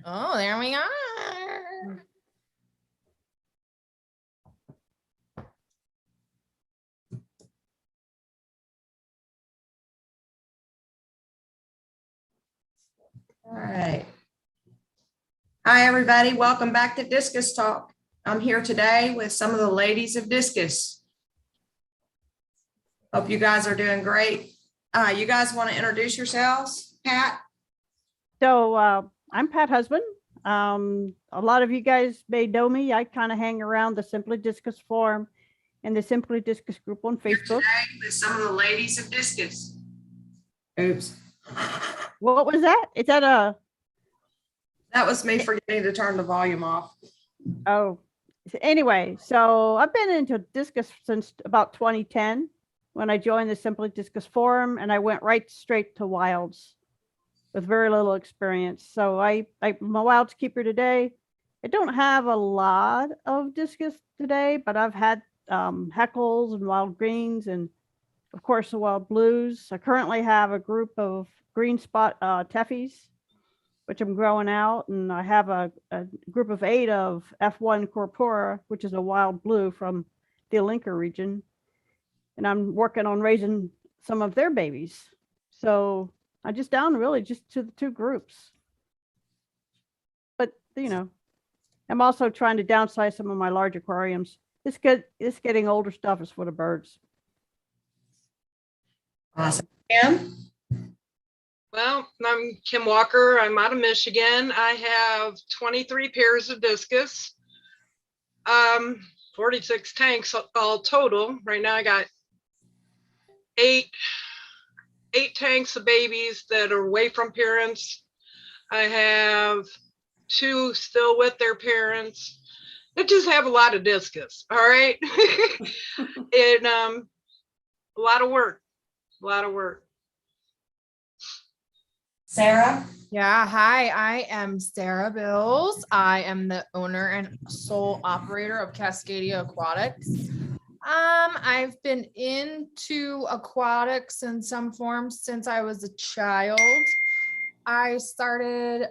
Oh, there we are. All right. Hi, everybody. Welcome back to Discus Talk. I'm here today with some of the ladies of Discus. Hope you guys are doing great. You guys want to introduce yourselves? Pat? So I'm Pat Husband. A lot of you guys may know me. I kind of hang around the Simply Discus forum and the Simply Discus group on Here Facebook. today with some of the ladies of Discus. Oops. What was that? Is that a? That was me forgetting to turn the volume off. Oh, anyway, so I've been into Discus since about 2010 when I joined the Simply Discus forum, and I went right straight to wilds with very little experience. So I'm a wilds keeper today. I don't have a lot of discus today, but I've had heckles and wild greens and of course the wild blues. I currently have a group of green spot teffies, which I'm growing out. And I have a group of 8 of F1 corpora, which is a wild blue from the Alinka region. And I'm working on raising some of their babies. So I just down really just to the 2 groups. But, you know, I'm also trying to downsize some of my large aquariums. This getting older stuff is for the birds. Awesome. Kim? Well, I'm Kim Walker. I'm out of Michigan. I have 23 pairs of discus, 46 tanks all total. Right now I got 8 tanks of babies that are away from parents. I have 2 still with their parents. I just have a lot of discus. All right. And a lot of work. Sarah? Yeah, hi, I am Sarah Bills. I am the owner and sole operator of Cascadia Aquatics. I've been into aquatics in some form since I was a child. I started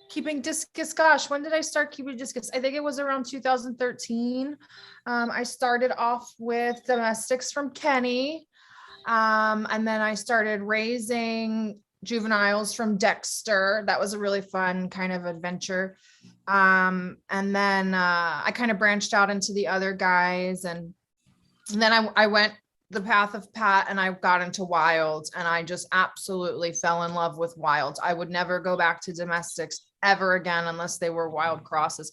keeping discus. Gosh, when did I start keeping discus? I think it was around 2013. I started off with domestics from Kenny. And then I started raising juveniles from Dexter. That was a really fun kind of adventure. And then I kind of branched out into the other guys. And then I went the path of Pat and I got into wilds, and I just absolutely fell in love with wilds. I would never go back to domestics ever again unless they were wild crosses.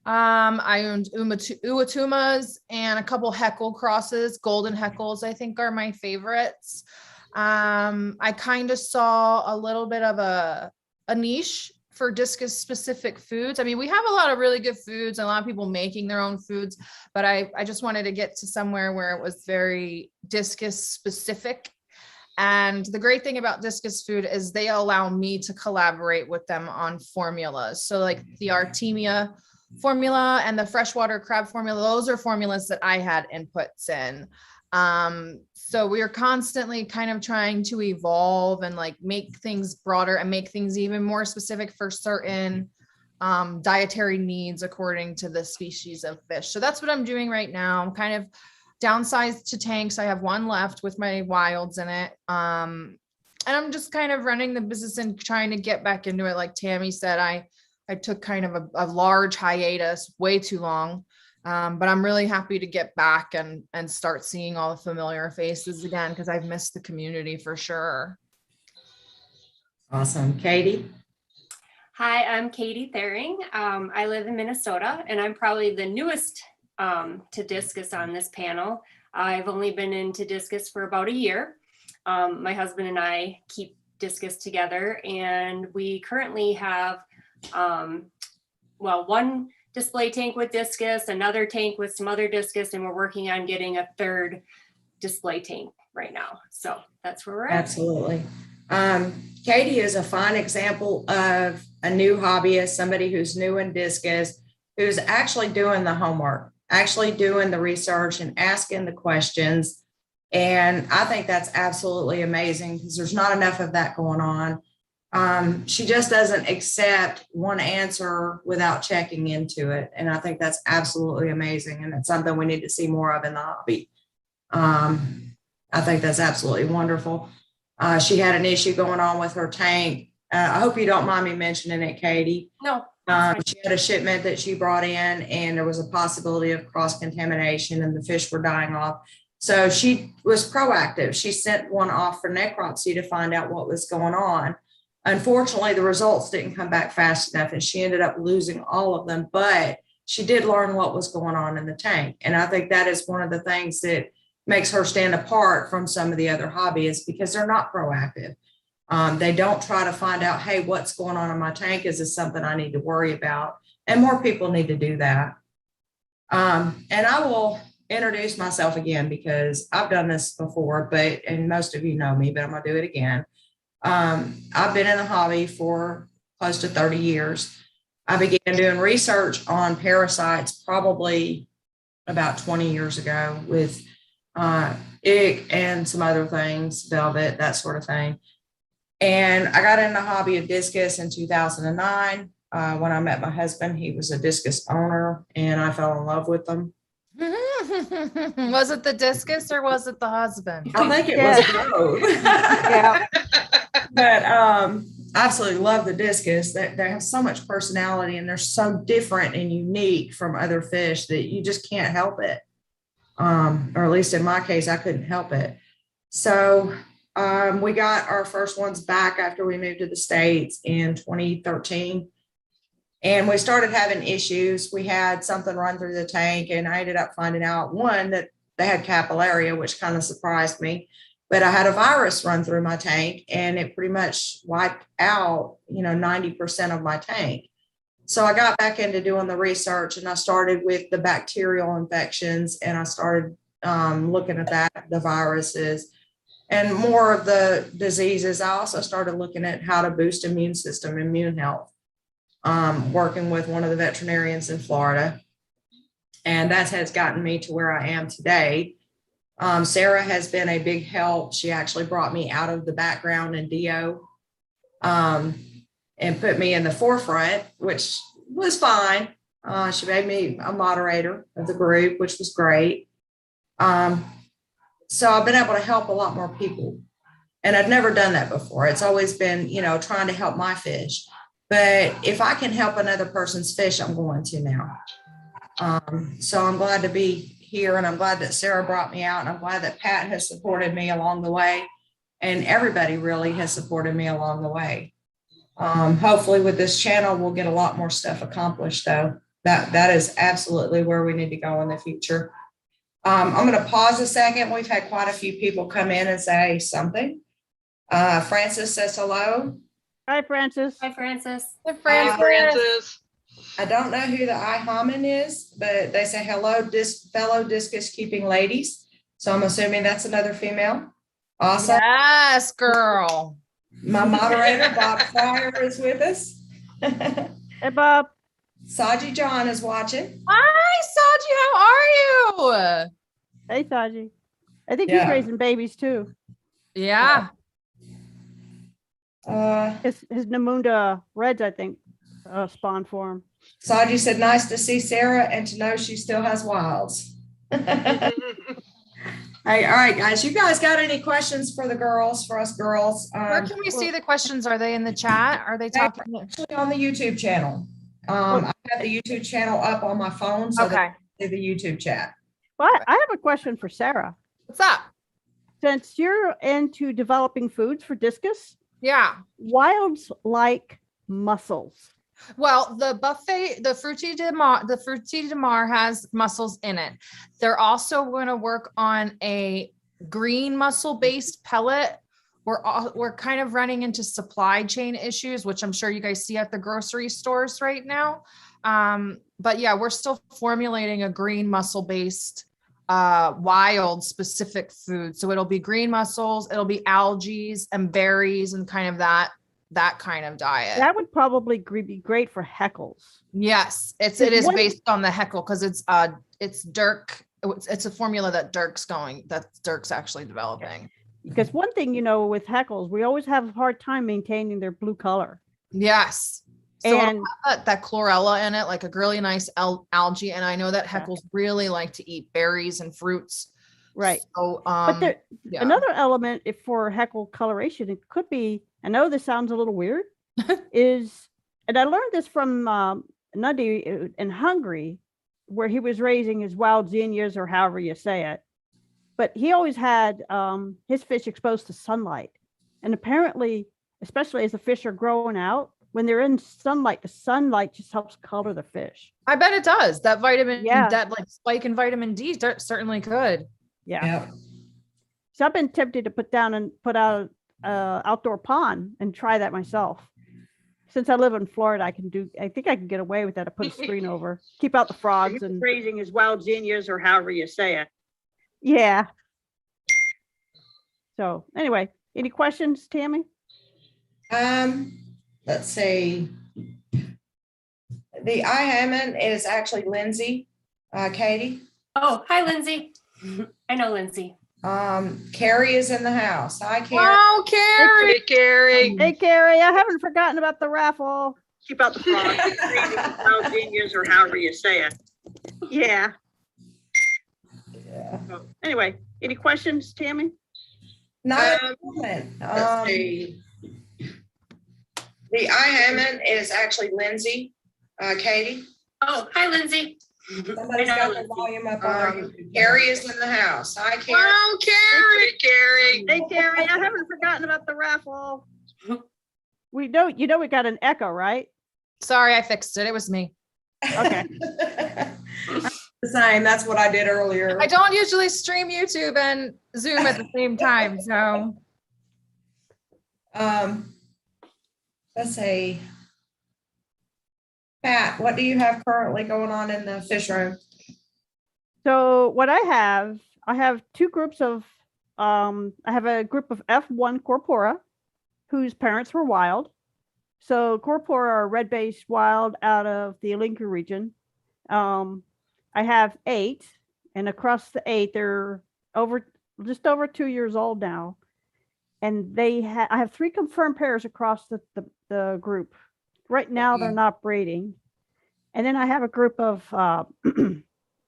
I owned Uatumas and a couple Heckle crosses. Golden Heckles, I think, are my favorites. I kind of saw a little bit of a niche for discus specific foods. I mean, we have a lot of really good foods and a lot of people making their own foods, but I just wanted to get to somewhere where it was very discus specific. And the great thing about discus food is they allow me to collaborate with them on formulas. So like the Artemia formula and the freshwater crab formula, those are formulas that I had inputs in. So we are constantly kind of trying to evolve and like make things broader and make things even more specific for certain dietary needs according to the species of fish. So that's what I'm doing right now. I'm kind of downsized to tanks. I have 1 left with my wilds in it. And I'm just kind of running the business and trying to get back into it. Like Tammy said, I took kind of a large hiatus, way too long. But I'm really happy to get back and start seeing all the familiar faces again, because I've missed the community for sure. Awesome. Katie? Hi, I'm Katie Thering. I live in Minnesota, and I'm probably the newest to discus on this panel. I've only been into discus for about a year. My husband and I keep discus together, and we currently have, 1 display tank with discus, another tank with some other discus, and we're working on getting a 3rd display tank right now. So that's where we're at. Absolutely. Katie is a fine example of a new hobbyist, somebody who's new in discus, who's actually doing the homework, actually doing the research and asking the questions. And I think that's absolutely amazing because there's not enough of that going on. She just doesn't accept one answer without checking into it. And I think that's absolutely amazing. And it's something we need to see more of in the hobby. I think that's absolutely wonderful. She had an issue going on with her tank. I hope you don't mind me mentioning it, Katie. No. She had a shipment that she brought in, and there was a possibility of cross-contamination, and the fish were dying off. So she was proactive. She sent one off for necropsy to find out what was going on. Unfortunately, the results didn't come back fast enough, and she ended up losing all of them, but she did learn what was going on in the tank. And I think that is one of the things that makes her stand apart from some of the other hobbyists, because they're not proactive. They don't try to find out, hey, what's going on in my tank? Is this something I need to worry about? And more people need to do that. And I will introduce myself again, because I've done this before, and most of you know me, but I'm gonna do it again. I've been in the hobby for close to 30 years. I began doing research on parasites probably about 20 years ago with ick and some other things, velvet, that sort of thing. And I got in the hobby of discus in 2009. When I met my husband, he was a discus owner, and I fell in love with them. Was it the discus or was it the husband? I think it was both. Yeah. But absolutely love the discus. They have so much personality, and they're so different and unique from other fish that you just can't help it. Or at least in my case, I couldn't help it. So we got our first ones back after we moved to the States in 2013. And we started having issues. We had something run through the tank, and I ended up finding out, one, that they had capillaria, which kind of surprised me. But I had a virus run through my tank, and it pretty much wiped out, 90% of my tank. So I got back into doing the research, and I started with the bacterial infections, and I started looking at that, the viruses, and more of the diseases. I also started looking at how to boost immune system, immune health, working with one of the veterinarians in Florida. And that has gotten me to where I am today. Sarah has been a big help. She actually brought me out of the background in DO and put me in the forefront, which was fine. She made me a moderator of the group, which was great. So I've been able to help a lot more people. And I've never done that before. It's always been, trying to help my fish. But if I can help another person's fish, I'm going to now. So I'm glad to be here, and I'm glad that Sarah brought me out, and I'm glad that Pat has supported me along the way, and everybody really has supported me along the way. Hopefully with this channel, we'll get a lot more stuff accomplished, though. That is absolutely where we need to go in the future. I'm going to pause a second. We've had quite a few people come in and say something. Francis says hello. Hi, Francis. Hi, Francis. Hi, Hi, Francis. I don't know who the IHOMIN is, but they say hello, fellow discus keeping ladies. So I'm assuming that's another female. Awesome. Yes, girl. My moderator, Bob Fryer, is with us. Hey, Bob. Saji John is watching. Hi, Saji. How are you? Hey, Saji. I think Yeah. he's raising babies too. Yeah. His Namunda Reds, I think, spawned for him. Saji said, nice to see Sarah and to know she still has wilds. Hey, all right, guys. You guys got any questions for the girls, for us girls? Where can we see the questions? Are they in the chat? Are they talking? Actually on the YouTube channel. I have the YouTube channel up on my phone, so Okay. they see the YouTube chat. Well, I have a question for Sarah. What's up? Since you're into developing foods for discus, Yeah. wilds like mussels. Well, the buffet, the Fruity de Mar has mussels in it. They're also going to work on a green mussel based pellet. We're kind of running into supply chain issues, which I'm sure you guys see at the grocery stores right now. But yeah, we're still formulating a green mussel based wild specific food. So it'll be green mussels, it'll be algae and berries and kind of that kind of diet. That would probably be great for heckles. Yes, it is based on the heckle because it's Dirk. It's a formula that Dirk's actually developing. Because one thing, with heckles, we always have a hard time maintaining their blue color. Yes. So it'll And have that chlorella in it, like a really nice algae. And I know that Yeah. heckles really like to eat berries and fruits. right. So, But there, yeah. another element for heckle coloration, it could be, I know this sounds a little weird, is, and I learned this from Nuddy in Hungary, where he was raising his wild zinnias, or however you say it. But he always had his fish exposed to sunlight. And apparently, especially as the fish are growing out, when they're in sunlight, the sunlight just helps color the fish. I bet it does. That vitamin, Yeah. that like spike in vitamin D certainly could. Yeah. Yep. So I've been tempted to put out a outdoor pond and try that myself. Since I live in Florida, I think I can get away with that. I put a screen over, keep out the frogs, and raising his wild zinnias, or however you say it. Yeah. So anyway, any questions, Tammy? Let's see. The I Hammond is actually Lindsay, Katie. Oh, hi, Lindsay. I know Lindsay. Carrie is in the house. Hi, Carrie. Wow, Carrie. Hey, Carrie. Hey, Carrie, I haven't forgotten about the raffle. Keep out the frogs, raising wild zinnias, or however you say it. Yeah. Yeah. So, anyway, any questions, Tammy? Not at the moment. Let's see. The I Hammond is actually Lindsay, Katie. Oh, hi, Lindsay. Somebody's I know got the Lindsay. volume up on our YouTube. Carrie is in the house. Hi, Carrie. Wow, Carrie. Hey, Carrie. Hey, Carrie, I haven't forgotten about the raffle. We don't, we got an echo, right? Sorry, I fixed it. It was me. Okay. The same. That's what I did earlier. I don't usually stream YouTube and Zoom at the same time. So Let's see. Pat, what do you have currently going on in the fish room? So what I have two groups of, I have a group of F1 Corpora whose parents were wild. So Corpora are red-based wild out of the Alinka region. I have 8, and across the 8, they're just over 2 years old now. And I have 3 confirmed pairs across the group. Right now, they're not breeding. And then I have a group of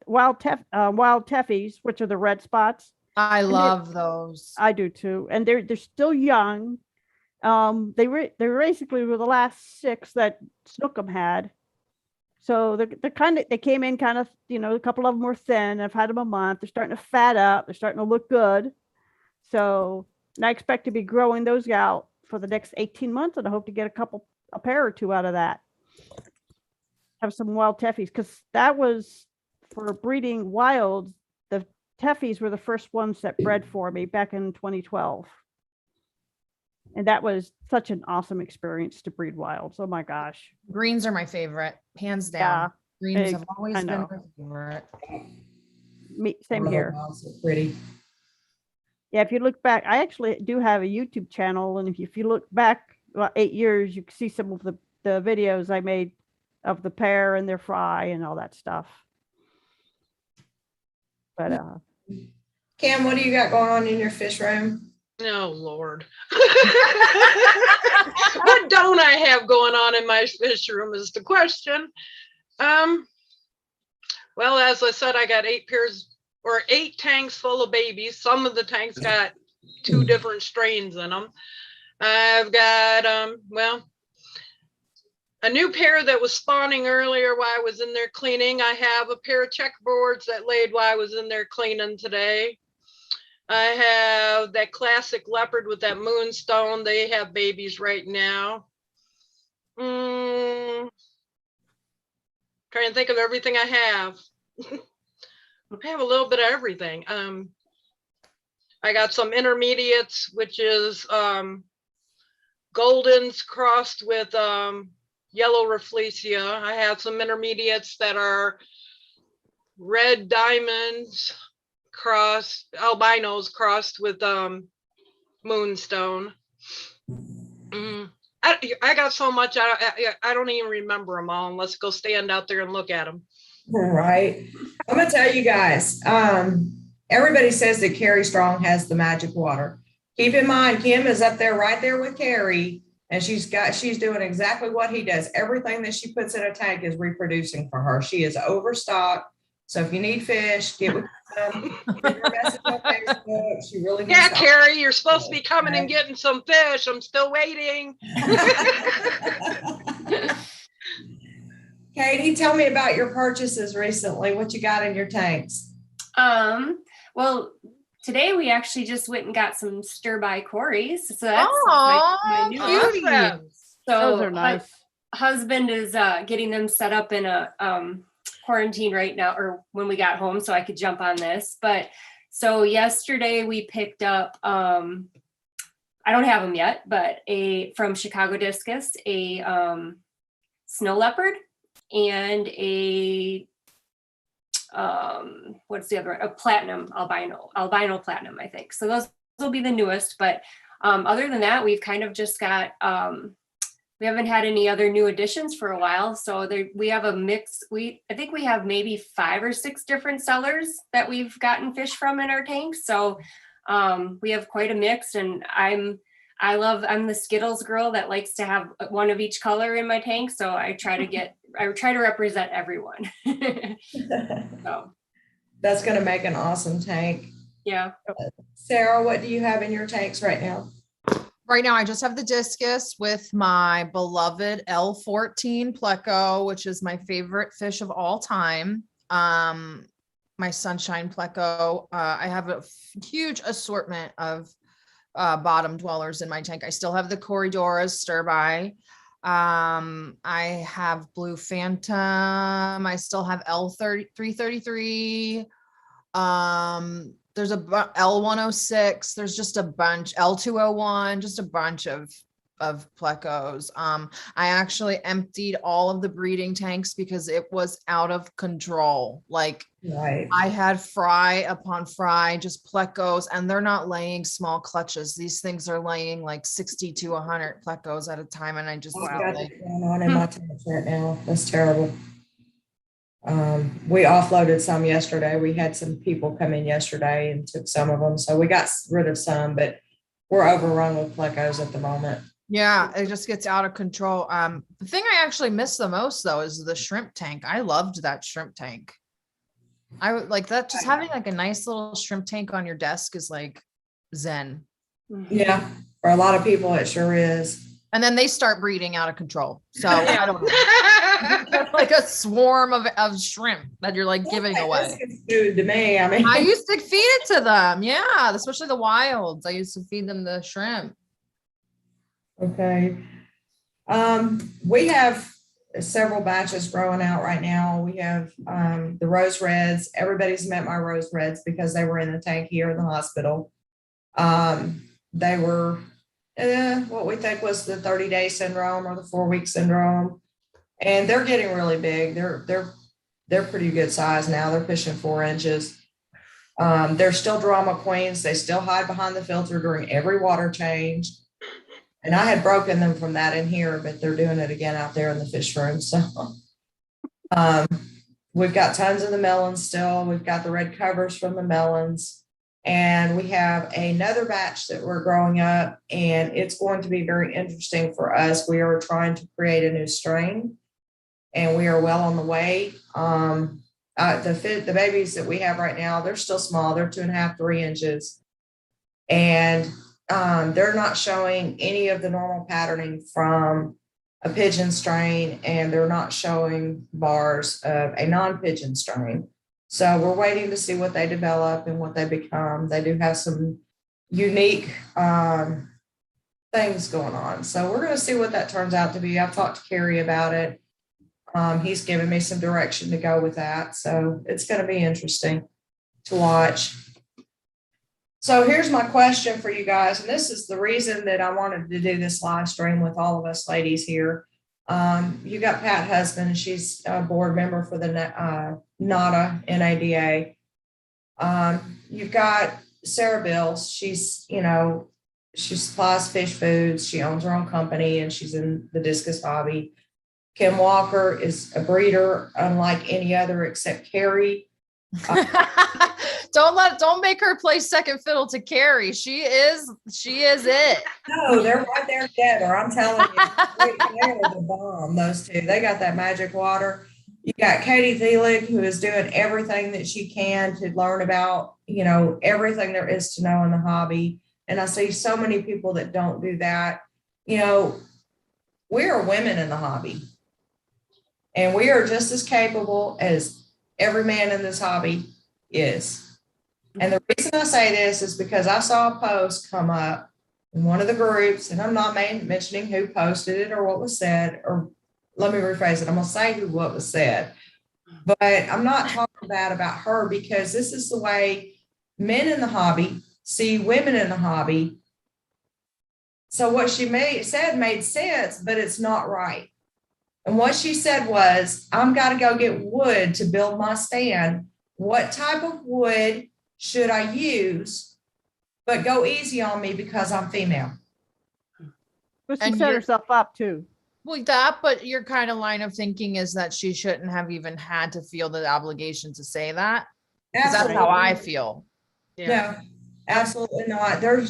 wild teffies, which are the red spots. I love those. I do too, and they're still young. They basically were the last 6 that Snookum had. So they came in kind of, a couple of them were thin. I've had them a month. They're starting to fat up. They're starting to look good. So, and I expect to be growing those out for the next 18 months, and I hope to get a pair or 2 out of that. Have some wild teffies, because that was for breeding wild. The teffies were the first ones that bred for me back in 2012. And that was such an awesome experience to breed wilds. Oh my gosh. Greens are my favorite, hands down. Yeah, Greens big. have always I been know. my favorite. Same Oh, here. wow, so pretty. Yeah, if you look back, I actually do have a YouTube channel. And if you look back about 8 years, you can see some of the videos I made of the pair and their fry and all that stuff. But Cam, what do you got going on in your fish room? Oh, Lord. What don't I have going on in my fish room is the question. Well, as I said, I got 8 tanks full of babies. Some of the tanks got 2 different strains in them. I've got, a new pair that was spawning earlier while I was in there cleaning. I have a pair of checkerboards that laid while I was in there cleaning today. I have that classic leopard with that moonstone. They have babies right now. Trying to think of everything I have. I have a little bit of everything. I got some intermediates, which is Goldens crossed with yellow Rafflesia. I have some intermediates that are red diamonds albinos crossed with moonstone. I got so much, I don't even remember them all. Let's go stand out there and look at them. Right. I'm gonna tell you guys, everybody says that Carrie Strong has the magic water. Keep in mind, Kim is up there right there with Carrie, and she's doing exactly what he does. Everything that she puts in a tank is reproducing for her. She is overstocked. So if you need fish, get with them. Give her a message on Facebook. She really needs Yeah, to- Carrie, you're supposed to be coming and getting some fish. I'm still waiting. Katie, tell me about your purchases recently. What you got in your tanks? Well, today we actually just went and got some stir-by Corys. So that's Aw, my new cuties. Awesome. So Those are nice. husband is getting them set up in a quarantine right now, or when we got home, so I could jump on this. But so yesterday we picked up I don't have them yet, but from Chicago Discus, a snow leopard and a what's the other one? A platinum albino platinum, I think. So those will be the newest, but other than that, we've kind of just got we haven't had any other new additions for a while. So we have a mix. I think we have maybe 5 or 6 different sellers that we've gotten fish from in our tanks. So we have quite a mix, and I'm the Skittles girl that likes to have one of each color in my tank. So I try to represent everyone. So That's going to make an awesome tank. yeah. Sarah, what do you have in your tanks right now? Right now, I just have the discus with my beloved L14 pleco, which is my favorite fish of all time. My sunshine pleco. I have a huge assortment of bottom dwellers in my tank. I still have the Corridoras stir-by. I have Blue Phantom. I still have L333. There's a L106. There's just a bunch, L201, just a bunch of plecos. I actually emptied all of the breeding tanks because it was out of control. Like Right. I had fry upon fry, just plecos, and they're not laying small clutches. These things are laying like 60 to 100 plecos at a time. And I just, I've got that going on in my tanks right now. That's terrible. We offloaded some yesterday. We had some people come in yesterday and took some of them. So we got rid of some, but we're overrun with plecos at the moment. yeah, it just gets out of control. The thing I actually miss the most though is the shrimp tank. I loved that shrimp tank. I would like that. Just having like a nice little shrimp tank on your desk is like zen. Yeah, for a lot of people, it sure is. And then they start breeding out of control. So I don't know. Like a swarm of shrimp that you're like giving away. It's food to me. I mean, I used to feed it to them. Yeah, especially the wilds. I used to feed them the shrimp. okay. We have several batches growing out right now. We have the rose reds. Everybody's met my rose reds because they were in the tank here in the hospital. They were what we think was the 30-day syndrome or the 4-week syndrome. And they're getting really big. They're pretty good size now. They're pushing 4 inches. They're still drama queens. They still hide behind the filter during every water change. And I had broken them from that in here, but they're doing it again out there in the fish room. So we've got tons of the melons still. We've got the red covers from the melons. And we have another batch that we're growing up, and it's going to be very interesting for us. We are trying to create a new strain, and we are well on the way. The babies that we have right now, they're still small. They're 2.5, 3 inches. And they're not showing any of the normal patterning from a pigeon strain, and they're not showing bars of a non-pigeon strain. So we're waiting to see what they develop and what they become. They do have some unique things going on. So we're going to see what that turns out to be. I've talked to Carrie about it. He's given me some direction to go with that. So it's going to be interesting to watch. So here's my question for you guys. And this is the reason that I wanted to do this live stream with all of us ladies here. You got Pat Husband. She's a board member for the NADA, NADA. You've got Sarah Bills. She supplies fish foods. She owns her own company, and she's in the discus hobby. Kim Walker is a breeder, unlike any other except Carrie. Don't make her play second fiddle to Carrie. She is it. No, they're right there together. I'm telling you, they're the bomb. Those two, they got that magic water. You got Katie Thielig, who is doing everything that she can to learn about, everything there is to know in the hobby. And I see so many people that don't do that. We are women in the hobby, and we are just as capable as every man in this hobby is. And the reason I say this is because I saw a post come up in one of the groups, and I'm not mentioning who posted it or what was said, or let me rephrase it. I'm going to say what was said, but I'm not talking bad about her, because this is the way men in the hobby see women in the hobby. So what she said made sense, but it's not right. And what she said was, I'm got to go get wood to build my stand. What type of wood should I use? But go easy on me because I'm female. But she And set you're- herself up too. Well, but your kind of line of thinking is that she shouldn't have even had to feel the obligation to say that. 'Cause that's how I feel. No, absolutely not. There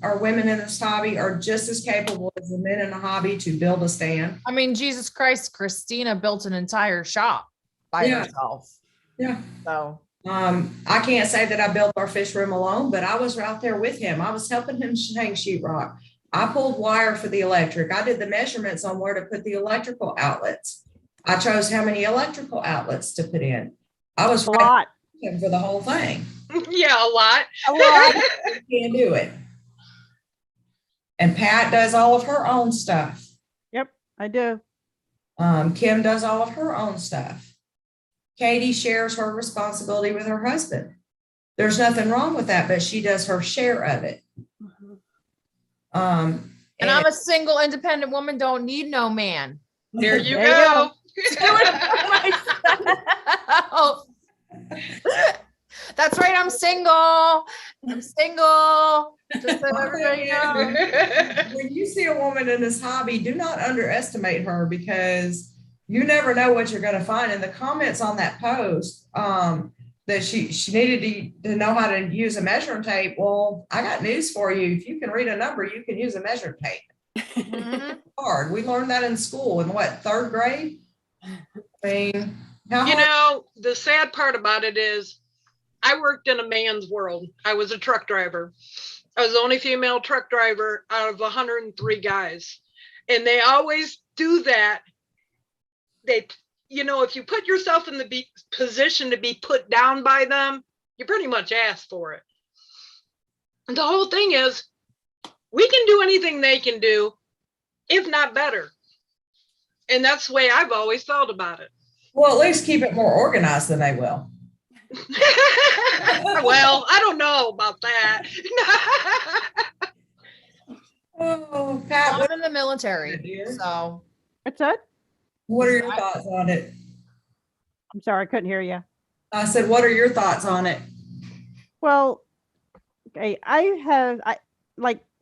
are women in this hobby are just as capable as the men in the hobby to build a stand. I mean, Jesus Christ, Christina built an entire shop by herself. Yeah. So I can't say that I built our fish room alone, but I was out there with him. I was helping him hang sheetrock. I pulled wire for the electric. I did the measurements on where to put the electrical outlets. I chose how many electrical outlets to put in. I was A lot. fighting for the whole thing. Yeah, a lot. A lot. You can't do it. And Pat does all of her own stuff. Yep, I do. Kim does all of her own stuff. Katie shares her responsibility with her husband. There's nothing wrong with that, but she does her share of it. and I'm a single independent woman, don't need no man. There you There you go. Oh. That's right, I'm single. Just so everybody knows. When you see a woman in this hobby, do not underestimate her, because you never know what you're going to find. In the comments on that post, that she needed to know how to use a measuring tape. Well, I got news for you. If you can read a number, you can use a measuring tape. Mhm. Hard. We learned that in school in what, 3rd grade? I mean, how You hard? know, the sad part about it is I worked in a man's world. I was a truck driver. I was the only female truck driver out of 103 guys. And they always do that. If you put yourself in the position to be put down by them, you pretty much ask for it. And the whole thing is, we can do anything they can do, if not better. And that's the way I've always felt about it. Well, at least keep it more organized than they will. Well, I don't know about that. Oh, Pat, I'm in the military, dear? so What's that? what are your thoughts on it? I'm sorry, I couldn't hear you. I said, what are your thoughts on it? Well, okay,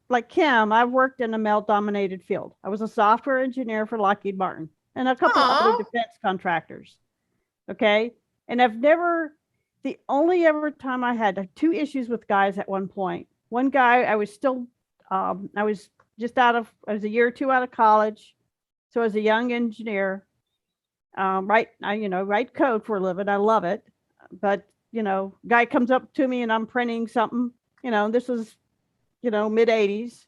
like Kim, I've worked in a male-dominated field. I was a software engineer for Lockheed Martin and a couple Aw. other defense contractors. Okay, and the only ever time I had 2 issues with guys at one point. One guy, I was a year or 2 out of college, so as a young engineer, write code for a living. I love it, but guy comes up to me and I'm printing something. This was mid 80s,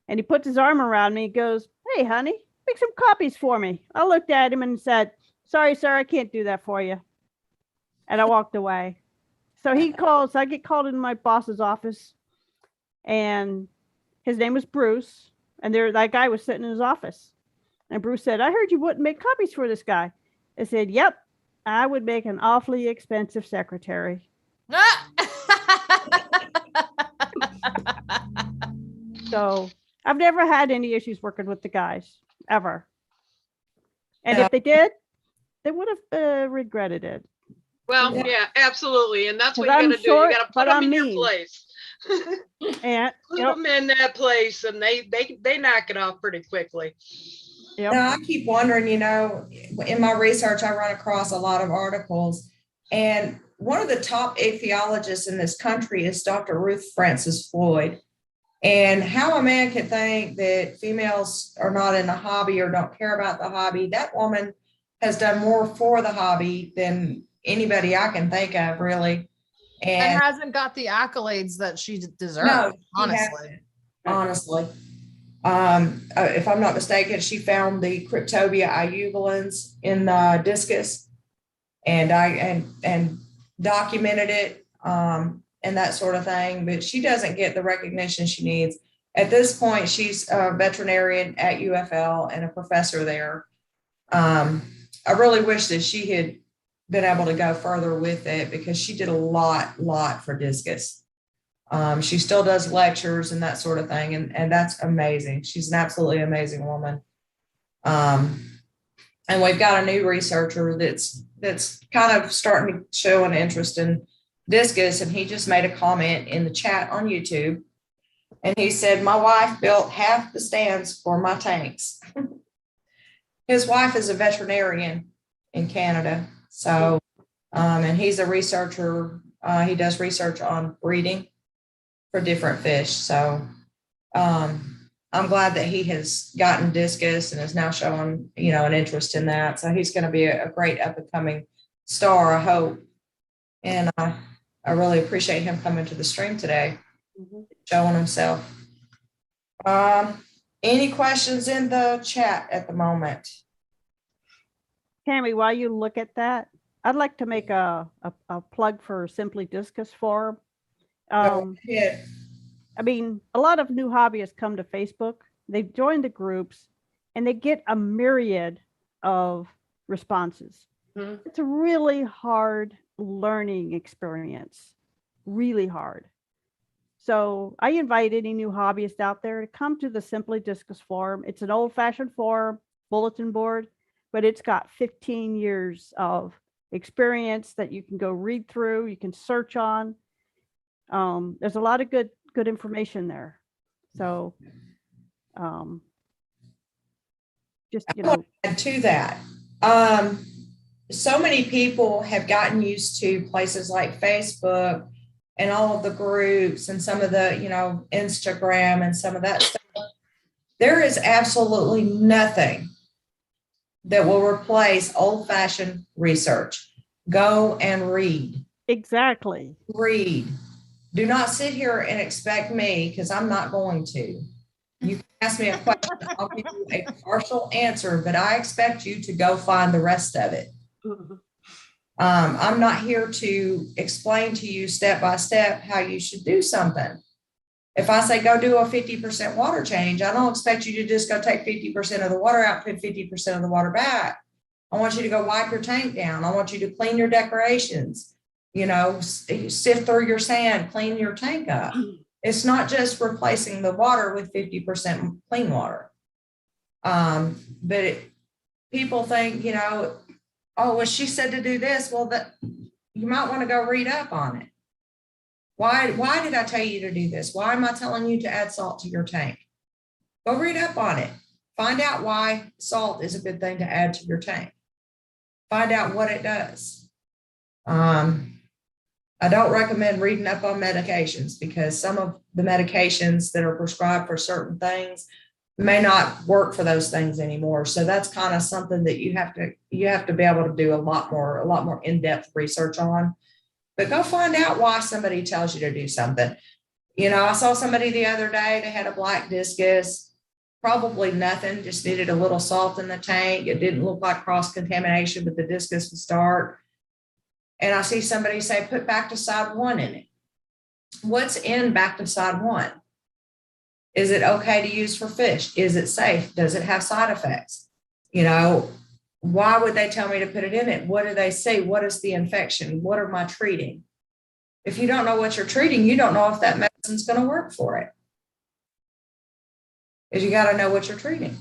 and he puts his arm around me. He goes, "Hey, honey, make some copies for me." I looked at him and said, "Sorry, sir, I can't do that for you." And I walked away. So I get called into my boss's office, and his name was Bruce. And that guy was sitting in his office. And Bruce said, "I heard you wouldn't make copies for this guy." I said, "Yep, I would make an awfully expensive secretary." So I've never had any issues working with the guys, ever. And if they did, they would have regretted it. Well, yeah, absolutely. And that's what you Because I'm got to do. short, You got to put but them I'm in your mean. place. And Put them in that place, and they knock it off pretty quickly. yep. Now, I keep wondering, in my research, I run across a lot of articles And one of the top ichthyologists in this country is Dr. Ruth Francis Floyd. And how a man can think that females are not in the hobby or don't care about the hobby, that woman has done more for the hobby than anybody I can think of, really. And hasn't got the accolades that she deserves, No, she honestly. honestly. If I'm not mistaken, she found the Cryptobia iuvalens in discus, and documented it, and that sort of thing. But she doesn't get the recognition she needs. At this point, she's a veterinarian at UFL and a professor there. I really wish that she had been able to go further with it, because she did a lot for discus. She still does lectures and that sort of thing. And that's amazing. She's an absolutely amazing woman. And we've got a new researcher that's kind of starting to show an interest in discus. And he just made a comment in the chat on YouTube. And he said, my wife built half the stands for my tanks. His wife is a veterinarian in Canada. So, and he's a researcher. He does research on breeding for different fish. So I'm glad that he has gotten discus and is now showing, an interest in that. So he's going to be a great up and coming star, I hope. And I really appreciate him coming to the stream today, showing himself. Any questions in the chat at the moment? Tammy, while you look at that, I'd like to make a plug for Simply Discus Forum. Go ahead. I mean, a lot of new hobbyists come to Facebook, they join the groups, and they get a myriad of responses. It's a really hard learning experience, really hard. So I invite any new hobbyist out there to come to the Simply Discus Forum. It's an old-fashioned forum, bulletin board, but it's got 15 years of experience that you can go read through, you can search on. There's a lot of good information there. So just, add to that, so many people have gotten used to places like Facebook and all of the groups and some of the, Instagram and some of that stuff. There is absolutely nothing that will replace old-fashioned research. Go and read. Exactly. Read. Do not sit here and expect me, because I'm not going to. You can ask me a question, I'll give you a partial answer, but I expect you to go find the rest of it. I'm not here to explain to you step by step how you should do something. If I say go do a 50% water change, I don't expect you to just go take 50% of the water out, put 50% of the water back. I want you to go wipe your tank down. I want you to clean your decorations, sift through your sand, clean your tank up. It's not just replacing the water with 50% clean water. But people think, oh, well, she said to do this. Well, that you might want to go read up on it. Why did I tell you to do this? Why am I telling you to add salt to your tank? Go read up on it. Find out why salt is a good thing to add to your tank. Find out what it does. I don't recommend reading up on medications, because some of the medications that are prescribed for certain things may not work for those things anymore. So that's kind of something that you have to be able to do a lot more in-depth research on. But go find out why somebody tells you to do something. I saw somebody the other day, they had a black discus, probably nothing, just needed a little salt in the tank. It didn't look like cross-contamination, but the discus was dark. And I see somebody say, put Bacticide 1 in it. What's in Bacticide 1? Is it okay to use for fish? Is it safe? Does it have side effects? Why would they tell me to put it in it? What do they say? What is the infection? What am I treating? If you don't know what you're treating, you don't know if that medicine's going to work for it. Because you got to know what you're treating.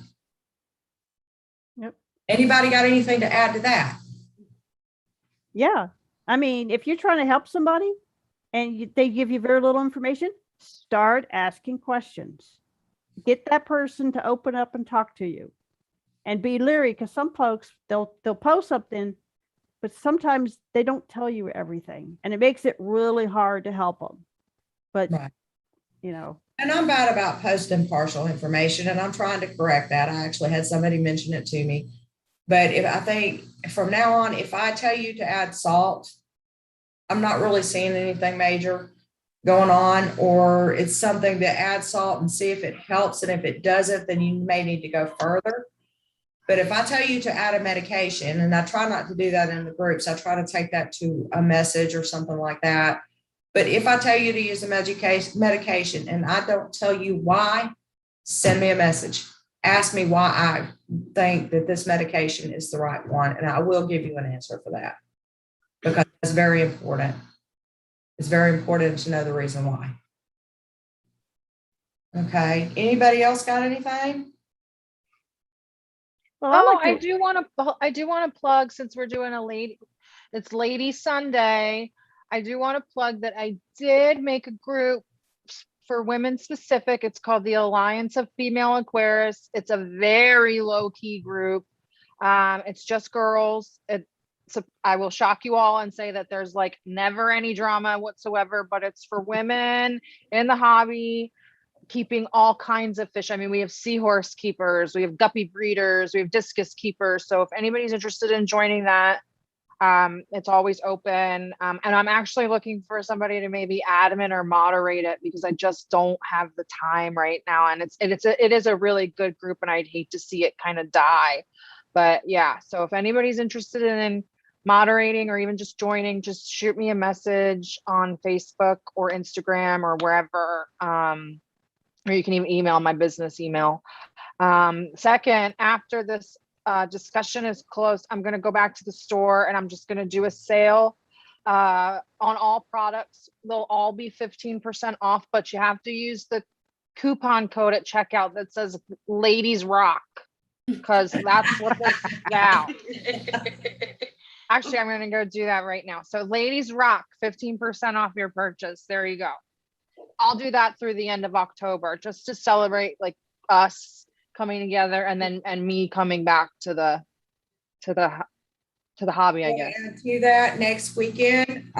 Yep. Anybody got anything to add to that? Yeah. I mean, if you're trying to help somebody and they give you very little information, start asking questions. Get that person to open up and talk to you, and be leery, because some folks, they'll post something but sometimes they don't tell you everything, and it makes it really hard to help them. But, Right. you know, And I'm bad about posting partial information, and I'm trying to correct that. I actually had somebody mention it to me. But if I think from now on, if I tell you to add salt, I'm not really seeing anything major going on, or it's something that adds salt and see if it helps. And if it doesn't, then you may need to go further. But if I tell you to add a medication, and I try not to do that in the groups, I try to take that to a message or something like that. But if I tell you to use a medication and I don't tell you why, send me a message. Ask me why I think that this medication is the right one, and I will give you an answer for that, because it's very important. It's very important to know the reason why. Okay. Anybody else got anything? well, Oh, I do want to plug, since we're doing it's Lady Sunday. I do want to plug that I did make a group for women specific. It's called the Alliance of Female Aquarists. It's a very low key group. It's just girls. I will shock you all and say that there's like never any drama whatsoever, but it's for women in the hobby, keeping all kinds of fish. I mean, we have seahorse keepers, we have guppy breeders, we have discus keepers. So if anybody's interested in joining that, it's always open. And I'm actually looking for somebody to maybe admin or moderate it, because I just don't have the time right now. And it is a really good group, and I'd hate to see it kind of die. But yeah, so if anybody's interested in moderating or even just joining, just shoot me a message on Facebook or Instagram or wherever. Or you can even email my business email. Second, after this discussion is closed, I'm going to go back to the store and I'm just going to do a sale on all products. They'll all be 15% off, but you have to use the coupon code at checkout that says Ladies Rock, because that's what yeah. Actually, I'm going to go do that right now. So Ladies Rock, 15% off your purchase. There you go. I'll do that through the end of October, just to celebrate like us coming together, and me coming back to the hobby, I guess. And to that, next weekend,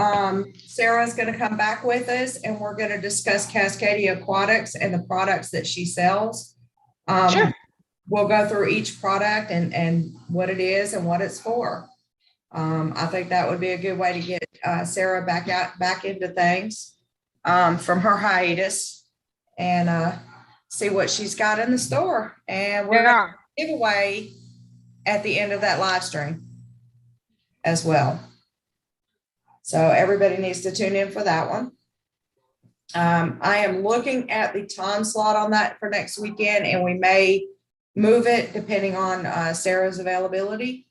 Sarah's going to come back with us, and we're going to discuss Cascadia Aquatics and the products that she sells. Sure. We'll go through each product and what it is and what it's for. I think that would be a good way to get Sarah back into things from her hiatus, and see what she's got in the store. And we're going to give away at the end of that live stream as well. So everybody needs to tune in for that one. I am looking at the time slot on that for next weekend, and we may move it depending on Sarah's availability.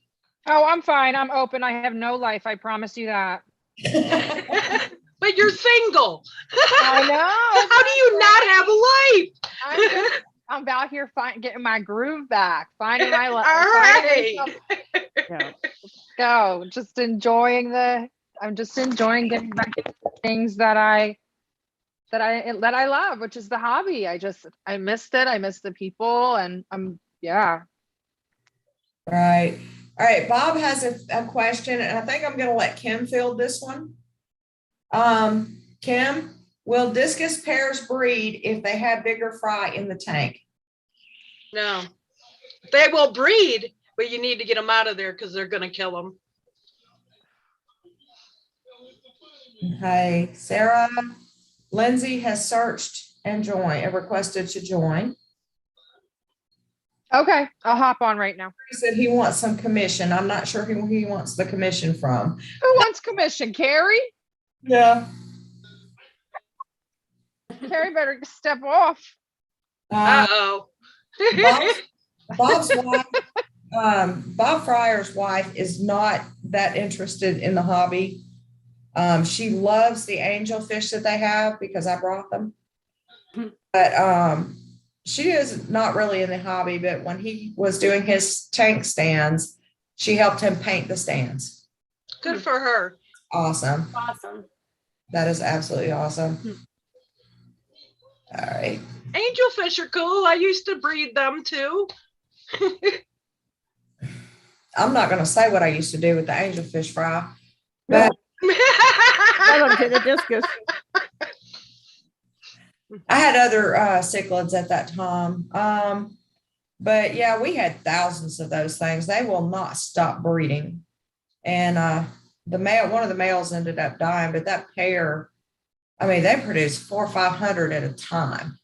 Oh, I'm fine. I'm open. I have no life. I promise you that. But you're single. I know. How do you not have a life? I'm out here getting my groove back, finding my life. All right. Yeah. Go. Just enjoying I'm just enjoying getting back into things that I love, which is the hobby. I missed it. I miss the people, and yeah. Right. All right. Bob has a question, and I think I'm going to let Kim field this one. Kim, will discus pears breed if they have bigger fry in the tank? No, they will breed, but you need to get them out of there because they're going to kill them. Okay. Sarah, Lindsay has searched and requested to join. Okay, I'll hop on right now. He said he wants some commission. I'm not sure who he wants the commission from. Who wants commission? Carrie? Yeah. Carrie better step off. Uh-oh. Bob's wife, Bob Fryer's wife is not that interested in the hobby. She loves the angelfish that they have because I brought them. But she is not really in the hobby, but when he was doing his tank stands, she helped him paint the stands. Good for her. Awesome. Awesome. That is absolutely awesome. All right. Angelfish are cool. I used to breed them too. I'm not going to say what I used to do with the angelfish fry, but Sell them to the discus. I had other cichlids at that time. But yeah, we had thousands of those things. They will not stop breeding. And one of the males ended up dying, but that pair, I mean, they produced 400 or 500 at a time.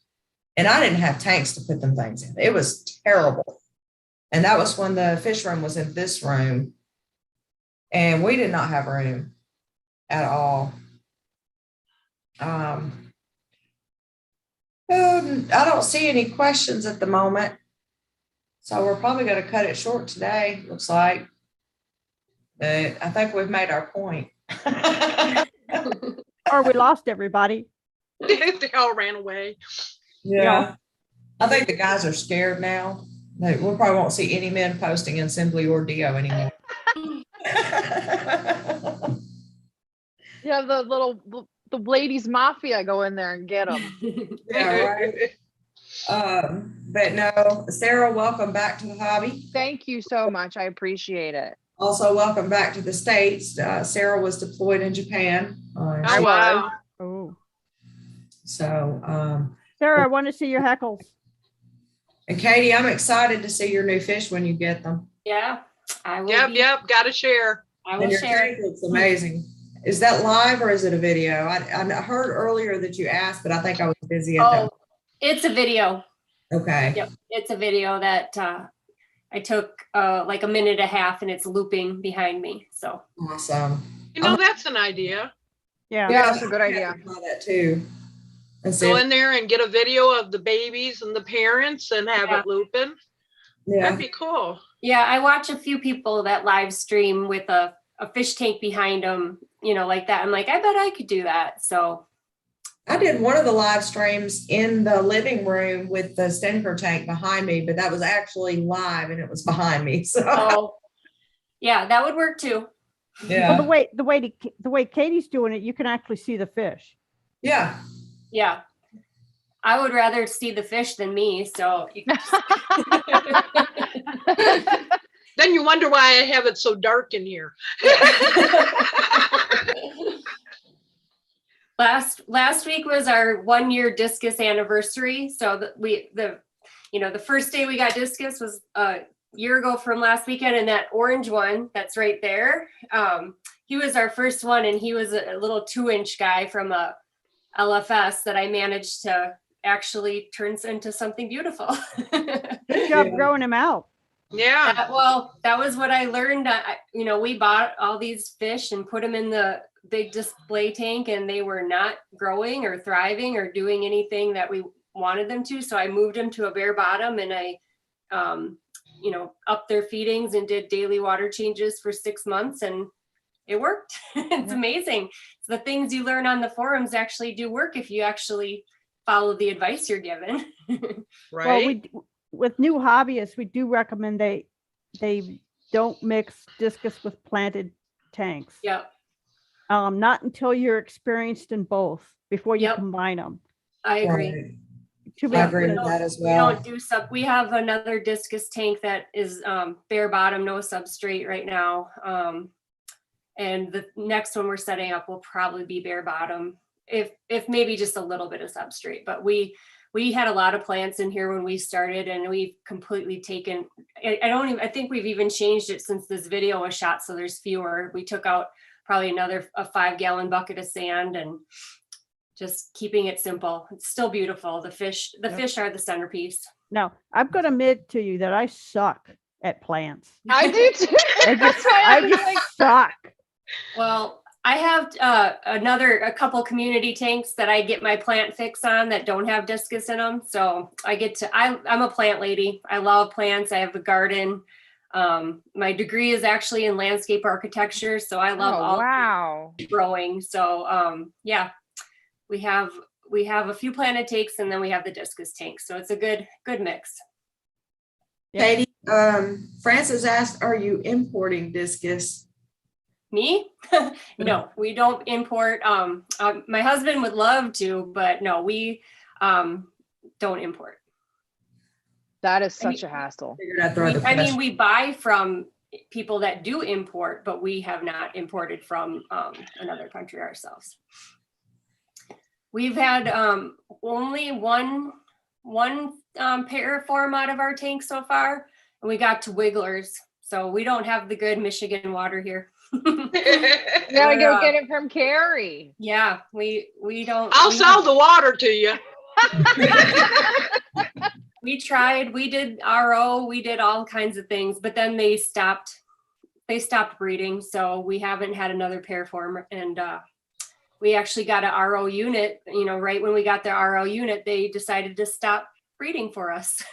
And I didn't have tanks to put them things in. It was terrible. And that was when the fish room was in this room. And we did not have room at all. I don't see any questions at the moment. So we're probably going to cut it short today, looks like. But I think we've made our point. Or we lost everybody. They all ran away. Yeah. I think the guys are scared now. We probably won't see any men posting in Simply or Dio anymore. Yeah, the ladies mafia go in there and get them. Yeah, right. But no, Sarah, welcome back to the hobby. Thank you so much. I appreciate it. Also, welcome back to the States. Sarah was deployed in Japan. I was. Wow. Oh, So, Sarah, I want to see your heckles. and Katie, I'm excited to see your new fish when you get them. Yeah, I will. Yep. Got to share. I And will your share. tank looks amazing. Is that live or is it a video? I heard earlier that you asked, but I think I was busy at Oh, it's a video. that. Okay. Yep, it's a video that I took like a minute and a half, and it's looping behind me. So Awesome. That's an idea. Yeah. Yeah, that's a good idea. I try that too. And see Go if- in there and get a video of the babies and the parents and have Yeah. it looping. yeah. That'd be cool. yeah, I watch a few people that live stream with a fish tank behind them, like that. I'm like, I bet I could do that. So I did one of the live streams in the living room with the Stenker tank behind me, but that was actually live and it was behind me. So oh, yeah, that would work too. Well, yeah. the way Katie's doing it, you can actually see the fish. Yeah. Yeah. I would rather see the fish than me. So you can Then you wonder why I have it so dark in here. Last week was our 1 year discus anniversary. So the first day we got discus was a year ago from last weekend, and that orange one that's right there, he was our first one, and he was a little 2-inch guy from a LFS that I managed to actually turn into something beautiful. Good job Yeah. growing him out. Yeah. Well, that was what I learned. We bought all these fish and put them in the big display tank, and they were not growing or thriving or doing anything that we wanted them to. So I moved them to a bare bottom, and I, upped their feedings and did daily water changes for 6 months, and it worked. It's amazing. So the things you learn on the forums actually do work if you actually follow the advice you're given. Right. Well, with new hobbyists, we do recommend they don't mix discus with planted tanks. Yep. Not until you're experienced in both before you Yep. combine them. I agree. Right. Too I bad. agree with that as We well. don't do we have another discus tank that is bare bottom, no substrate right now. And the next one we're setting up will probably be bare bottom, if maybe just a little bit of substrate. But we had a lot of plants in here when we started, and we've completely taken, I think we've even changed it since this video was shot, so there's fewer. We took out probably a 5-gallon bucket of sand, and just keeping it simple. It's still beautiful. The fish are the centerpiece. Now, I'm going to admit to you that I suck at plants. I do too. I just suck. Well, I have a couple community tanks that I get my plant fix on that don't have discus in them. So I'm a plant lady. I love plants. I have a garden. My degree is actually in landscape architecture. So I love all Wow. growing. So yeah, we have a few planted tanks, and then we have the discus tanks. So it's a good mix. Yeah. Katie, Francis asked, are you importing discus? Me? No, we don't import. My husband would love to, but no, we don't import. That is such a hassle. Figured I'd throw the I mean, question. we buy from people that do import, but we have not imported from another country ourselves. We've had only one pair form out of our tank so far, and we got to wigglers. So we don't have the good Michigan water here. You gotta go get it from Carrie. Yeah, we don't. I'll sell the water to you. We tried, we did RO, we did all kinds of things, but then they stopped breeding. So we haven't had another pair form. And we actually got an RO unit, right when we got the RO unit, they decided to stop breeding for us.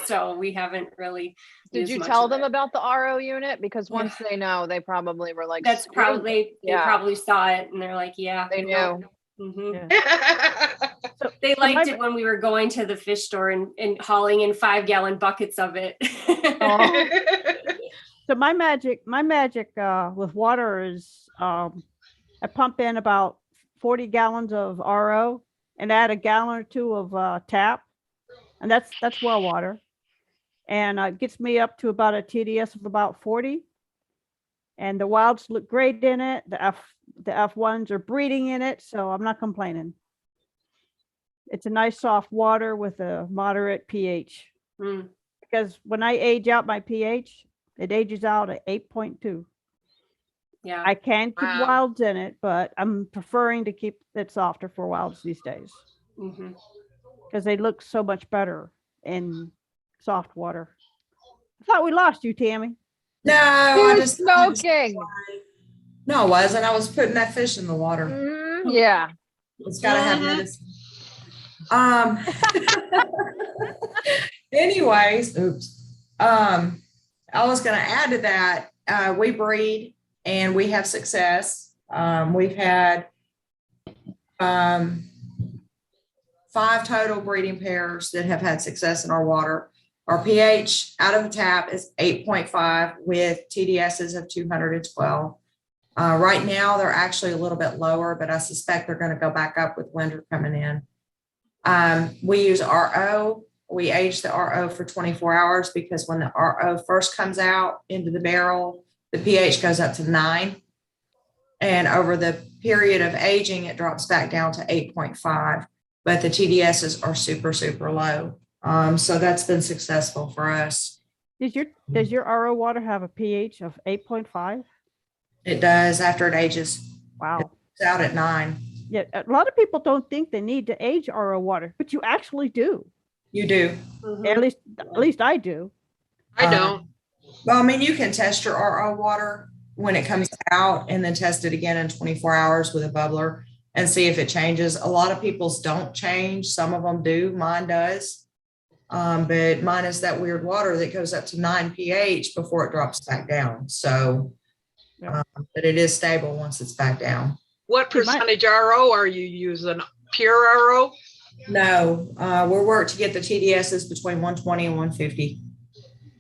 So we haven't really. Did you tell them about the RO unit? Because once they know, they probably were like, that's probably, they Yeah. probably saw it and they're like, yeah. they knew. Mhm. Yeah. They liked it when we were going to the fish store and hauling in 5-gallon buckets of it. Oh. So my magic with water is I pump in about 40 gallons of RO and add a gallon or two of tap, and that's well water, and it gets me up to about a TDS of about 40. And the wilds look great in it. The F1s are breeding in it, so I'm not complaining. It's a nice soft water with a moderate pH. Mm. Because when I age out my pH, it ages out at 8.2. Yeah. I can keep Wow. wilds in it, but I'm preferring to keep it softer for wilds these days Mhm. because they look so much better in soft water. I thought we lost you, Tammy. No, He I was just smoking. no, it wasn't. I was putting that fish in the water. Yeah. It's got to have Mhm. medicine. Anyways, oops. I was going to add to that. We breed and we have success. We've had 5 total breeding pairs that have had success in our water. Our pH out of the tap is 8.5 with TDSs of 212. Right now, they're actually a little bit lower, but I suspect they're going to go back up with winter coming in. We use RO. We age the RO for 24 hours because when the RO first comes out into the barrel, the pH goes up to 9. And over the period of aging, it drops back down to 8.5. But the TDSs are super, super low. So that's been successful for us. Does your RO water have a pH of 8.5? It does after it ages. Wow. It's out at 9. Yeah, a lot of people don't think they need to age RO water, but you actually do. You do. Mhm. At least I do. I don't. Well, I mean, you can test your RO water when it comes out and then test it again in 24 hours with a bubbler and see if it changes. A lot of people's don't change. Some of them do. Mine does. But mine is that weird water that goes up to 9 pH before it drops back down. So, but it is stable once it's back down. What percentage RO are you using? Pure RO? No, we're working to get the TDSs between 120 and 150.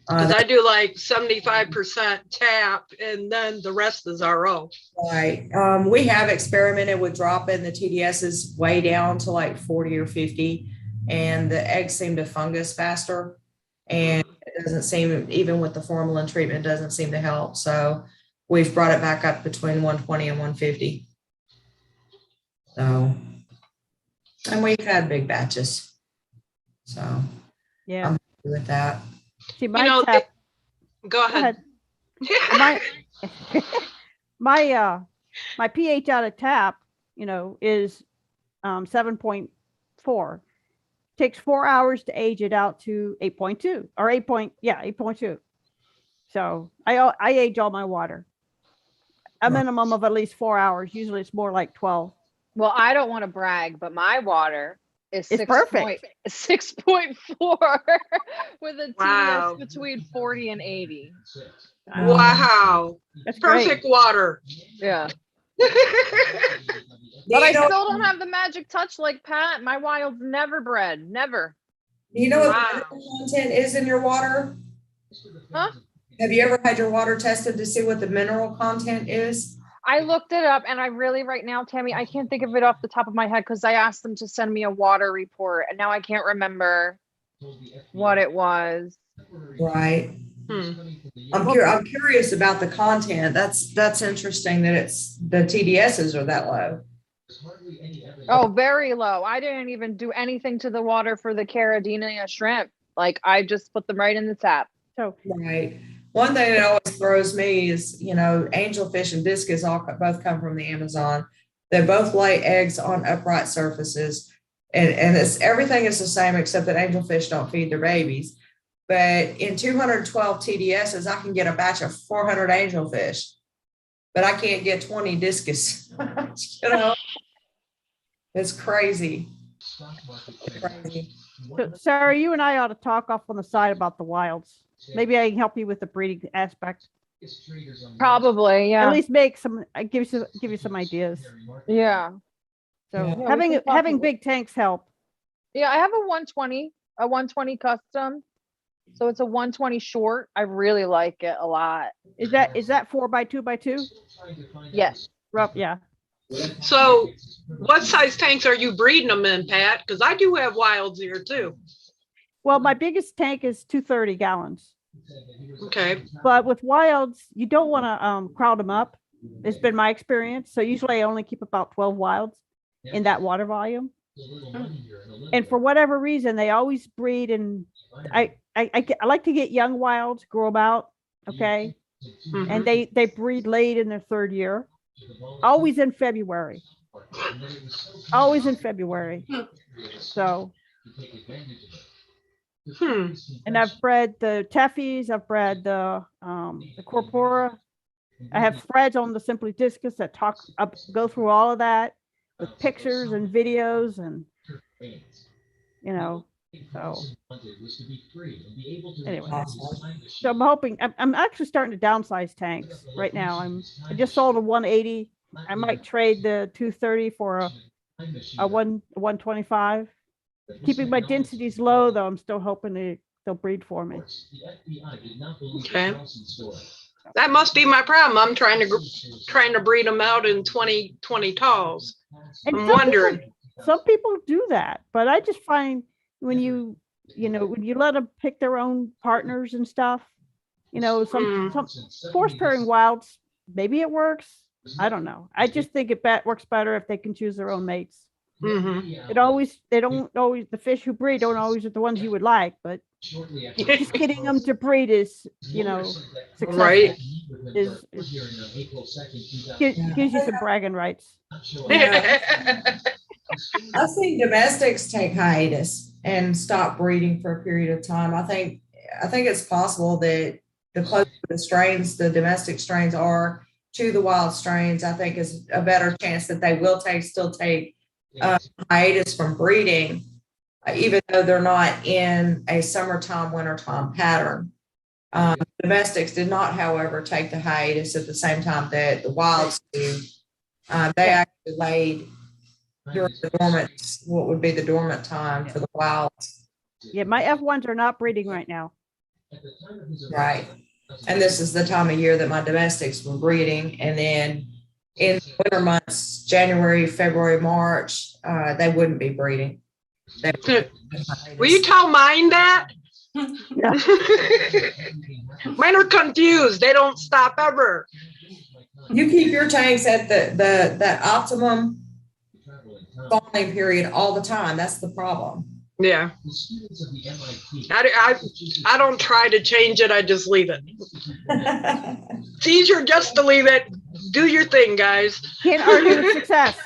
Because I do like 75% tap and then the rest is RO. Right. We have experimented with dropping the TDSs way down to like 40 or 50, and the eggs seem to fungus faster. And it doesn't seem, even with the formalin treatment, it doesn't seem to help. So we've brought it back up between 120 and 150. So, and we've had big batches. So Yeah. I'm happy with that. See, my tap. Go ahead. My pH out of tap, is 7.4. Takes 4 hours to age it out to 8.2 or 8.2. So I age all my water. A minimum of at least 4 hours. Usually it's more like 12. Well, I don't want to brag, but my water is It's perfect. 6.4 with a Wow. TDS between 40 and 80. Wow. That's great. Perfect water. Yeah. Do But I you know- still don't have the magic touch like Pat. My wild's never bred. Never. Do you know what Wow. the mineral content is in your water? Huh? Have you ever had your water tested to see what the mineral content is? I looked it up and I really, right now, Tammy, I can't think of it off the top of my head because I asked them to send me a water report and now I can't remember what it was. Right. I'm curious about the content. That's interesting that it's the TDSs are that low. Oh, very low. I didn't even do anything to the water for the Caradinia shrimp. Like I just put them right in the tap. So Right. One thing that always throws me is, angelfish and discus both come from the Amazon. They both lay eggs on upright surfaces, and everything is the same except that angelfish don't feed their babies. But in 212 TDSs, I can get a batch of 400 angelfish, but I can't get 20 discus. It's crazy. Crazy. So, Sarah, you and I ought to talk off on the side about the wilds. Maybe I can help you with the breeding aspect. Probably, yeah. At least make some, give you some ideas. Yeah. So Yeah. Yeah, we having can talk having about- big tanks help. Yeah, I have a 120 custom. So it's a 120 short. I really like it a lot. Is that 4x2x2? Yes. Rough, yeah. So what size tanks are you breeding them in, Pat? Because I do have wilds here too. Well, my biggest tank is 230 gallons. Okay. But with wilds, you don't want to crowd them up. It's been my experience. So usually I only keep about 12 wilds in that water volume. And for whatever reason, they always breed. And I like to get young wilds, grow them out. Okay. And they breed late in their third year. Always in February. Always in February. So. And I've bred the Teffies, I've bred the Corpora. I have threads on the Simply Discus that go through all of that with pictures and videos and, so anyway. So I'm hoping, I'm actually starting to downsize tanks right now. I just sold a 180. I might trade the 230 for a 125. Keeping my densities low, though, I'm still hoping they'll breed for me. Okay. That must be my problem. I'm trying to breed them out in 20 talls. And I'm wondering. Some people do that, but I just find when you let them pick their own partners and stuff, some force pairing wilds, maybe it works. I don't know. I just think it works better if they can choose their own mates. The fish who breed don't always are the ones you would like, but just getting them to breed is, successful. Right. Gives you some bragging rights. I've seen domestics take hiatus and stop breeding for a period of time. I think it's possible that the closer the strains, the domestic strains are to the wild strains, I think is a better chance that they will still take hiatus from breeding, even though they're not in a summertime, wintertime pattern. Domestics did not, however, take the hiatus at the same time that the wilds do. They actually laid during what would be the dormant time for the wilds. Yeah, my F1s are not breeding right now. Right. And this is the time of year that my domestics were breeding. And then in the winter months, January, February, March, they wouldn't be breeding. Will you tell mine that? Mine are confused. They don't stop ever. You keep your tanks at the optimum spawning period all the time. That's the problem. Yeah. I don't try to change it. I just leave it. It's easier just to leave it. Do your thing, guys. Can't argue with success.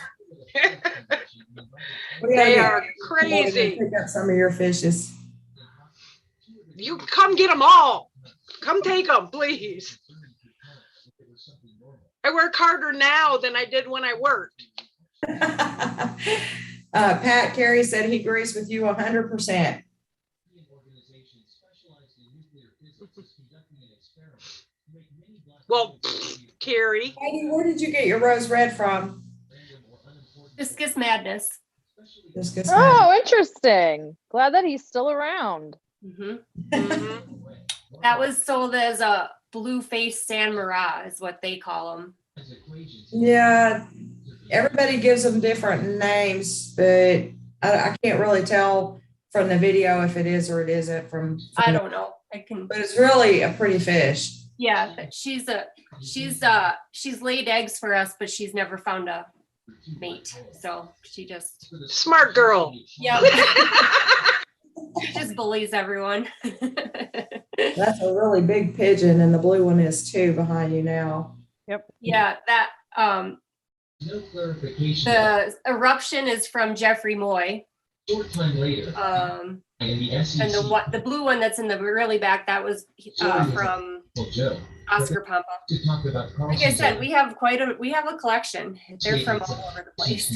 They are crazy. Pick up some of your fishes. You come get them all. Come take them, please. I work harder now than I did when I worked. Pat Carey said he agrees with you 100%. Well, Carrie. Heidi, where did you get your rose red from? Discus Madness. Oh, interesting. Glad that he's still around. That was sold as a blue-faced San Mara is what they call them. Yeah, everybody gives them different names, but I can't really tell from the video if it is or it isn't from I don't know. I can. But it's really a pretty fish. Yeah, but she's laid eggs for us, but she's never found a mate. So she just, Smart girl. yeah, she just bullies everyone. That's a really big pigeon, and the blue one is too behind you now. Yeah, that No clarification. the eruption is from Jeffrey Moy. Short time later, And and the SEC the blue one that's in the really back, that was from told Joe Oscar Pampa. to talk about Like I said, we have a collection. They're from all over the place.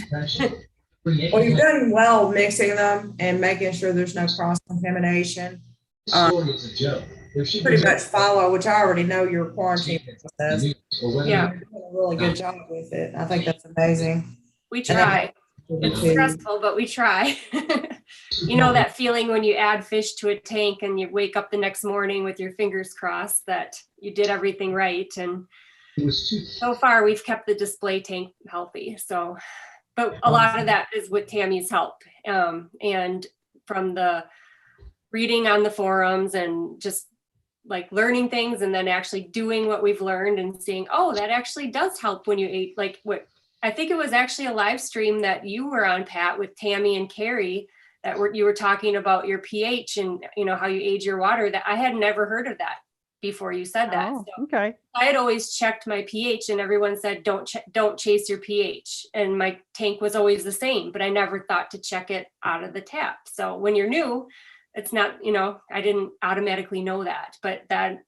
Well, you've done well mixing them and making sure there's no cross contamination. Is a joke. Pretty much follow, which I already know your quarantine process. Yeah. You're doing a really good job with it. I think that's amazing. We try. It's stressful, but we try. You know that feeling when you add fish to a tank and you wake up the next morning with your fingers crossed that you did everything right. And so far we've kept the display tank healthy. So, but a lot of that is with Tammy's help. And from the reading on the forums and just like learning things and then actually doing what we've learned and seeing, oh, that actually does help when you ate, like what I think it was actually a live stream that you were on, Pat, with Tammy and Carrie, that you were talking about your pH and how you age your water. That I had never heard of that before you said that. Oh, So okay. I had always checked my pH and everyone said, don't chase your pH. And my tank was always the same, but I never thought to check it out of the tap. So when you're new, it's not, I didn't automatically know that, but that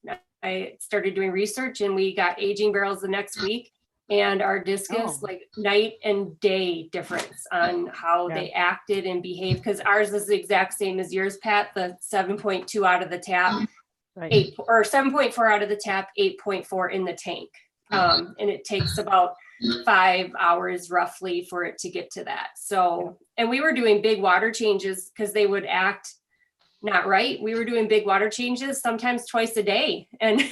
I started doing research and we got aging barrels the next week. And our discus, like night and day difference on how they acted and behaved. Because ours is the exact same as yours, Pat, the 7.2 out of the tap, 7.4 out of the tap, 8.4 in the tank. And it takes about 5 hours roughly for it to get to that. So, and we were doing big water changes because they would act not right. We were doing big water changes sometimes twice a day. And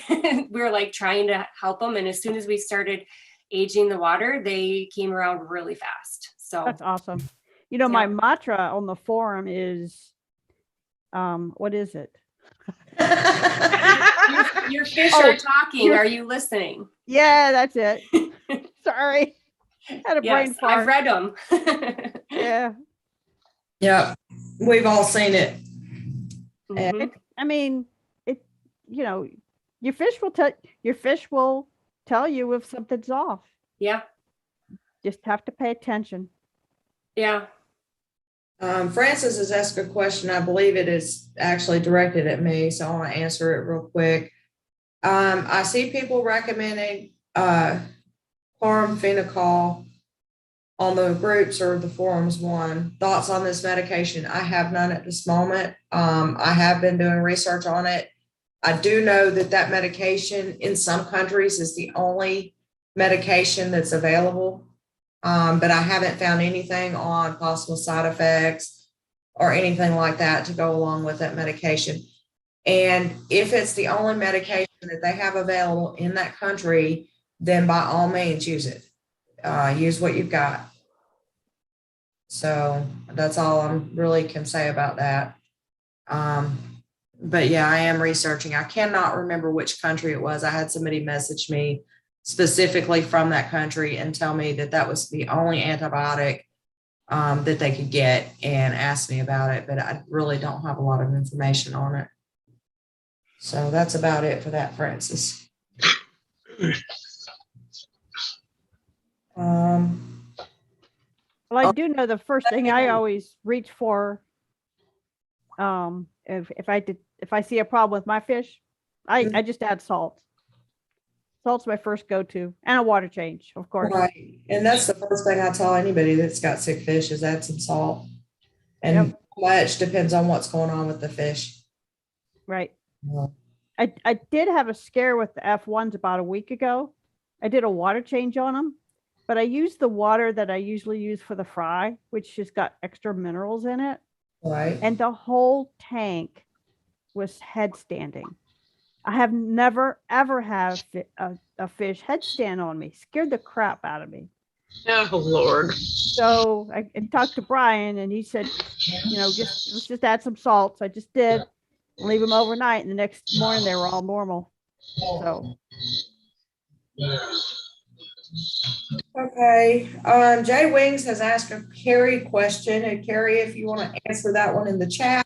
we were like trying to help them. And as soon as we started aging the water, they came around really fast. So that's awesome. My mantra on the forum is, what is it? your fish are talking. Are you listening? Yeah, that's it. Sorry. Had a brain fart. I've read them. Yeah. Yeah. We've all seen it. Mm-hmm. Your fish will tell you if something's off. Yeah. Just have to pay attention. Yeah. Francis has asked a question. I believe it is actually directed at me, so I want to answer it real quick. I see people recommending chloramphenicol on the groups or the forums one. Thoughts on this medication? I have none at this moment. I have been doing research on it. I do know that medication in some countries is the only medication that's available, but I haven't found anything on possible side effects or anything like that to go along with that medication. And if it's the only medication that they have available in that country, then by all means use it. Use what you've got. So that's all I really can say about that. But yeah, I am researching. I cannot remember which country it was. I had somebody message me specifically from that country and tell me that was the only antibiotic that they could get and ask me about it, but I really don't have a lot of information on it. So that's about it for that, Francis. Well, I do know the first thing I always reach for, if I see a problem with my fish, I just add salt. Salt's my first go-to, and a water change, of course. Right, and that's the first thing I tell anybody that's got sick fish is add some salt. And how much depends on what's going on with the fish. Right. Yeah. I did have a scare with the F1s about a week ago. I did a water change on them, but I used the water that I usually use for the fry, which has got extra minerals in it. Right. And the whole tank was headstanding. I have never, ever have a fish headstand on me. Scared the crap out of me. Oh, Lord. So I talked to Brian and he said, let's just add some salt. So I just did. leave them overnight, and the next morning they were all normal. So Okay, Jay Wings has asked a Carrie question, and Carrie, if you want to answer that one in the chat.